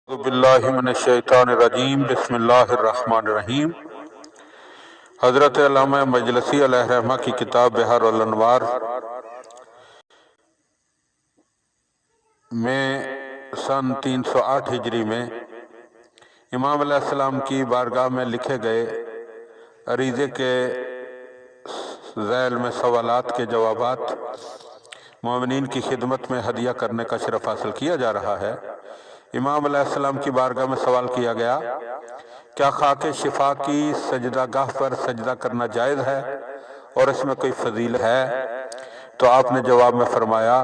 اعوذ باللہ من الشیطان الرجیم بسم اللہ الرحمن الرحیم۔ حضرت علامہ مجلسی علیہ رحمہ کی کتاب بحار الانوار میں سن 308 ہجری میں امام علیہ السلام کی بارگاہ میں لکھے گئے عریضے کے ذیل میں سوالات کے جوابات مومنین کی خدمت میں ہدیہ کرنے کا شرف حاصل کیا جا رہا ہے۔ امام علیہ السلام کی بارگاہ میں سوال کیا گیا، کیا خاک شفا کی سجدہ گاہ پر سجدہ کرنا جائز ہے اور اس میں کوئی فضیلت ہے؟ تو آپ نے جواب میں فرمایا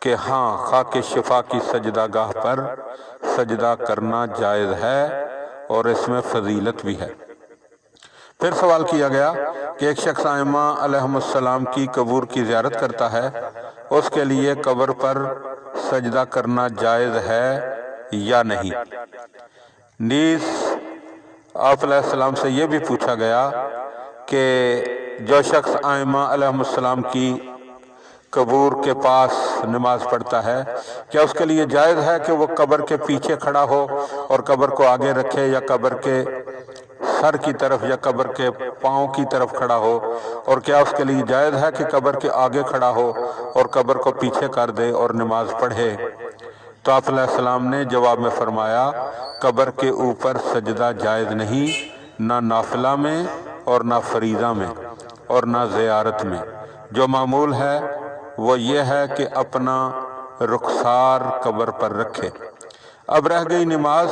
کہ ہاں، خاک شفا کی سجدہ گاہ پر سجدہ کرنا جائز ہے اور اس میں فضیلت بھی ہے۔ پھر سوال کیا گیا کہ ایک شخص ائمہ علیہم السلام کی قبور کی زیارت کرتا ہے، اس کے لیے قبر پر سجدہ کرنا جائز ہے یا نہیں؟ نیز آپ علیہ السلام سے یہ بھی پوچھا گیا کہ جو شخص ائمہ علیہم السلام کی قبور کے پاس نماز پڑھتا ہے، کیا اس کے لیے جائز ہے کہ وہ قبر کے پیچھے کھڑا ہو اور قبر کو آگے رکھے، یا قبر کے سر کی طرف یا قبر کے پاؤں کی طرف کھڑا ہو؟ اور کیا اس کے لیے جائز ہے کہ قبر کے آگے کھڑا ہو اور قبر کو پیچھے کر دے اور نماز پڑھے؟ تو آپ علیہ السلام نے جواب میں فرمایا، قبر کے اوپر سجدہ جائز نہیں، نہ نافلہ میں اور نہ فریضہ میں اور نہ زیارت میں۔ جو معمول ہے وہ یہ ہے کہ اپنا رخسار قبر پر رکھے۔ اب رہ گئی نماز،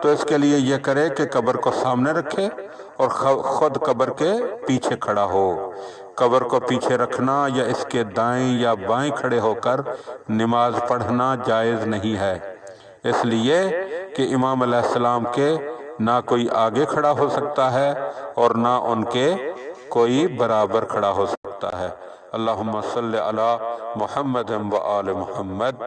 تو اس کے لیے یہ کرے کہ قبر کو سامنے رکھے اور خود قبر کے پیچھے کھڑا ہو۔ قبر کو پیچھے رکھنا یا اس کے دائیں یا بائیں کھڑے ہو کر نماز پڑھنا جائز نہیں ہے، اس لیے کہ امام علیہ السلام کے نہ کوئی آگے کھڑا ہو سکتا ہے اور نہ ان کے کوئی برابر کھڑا ہو سکتا ہے۔ اللہم صلی علی محمد و آل محمد۔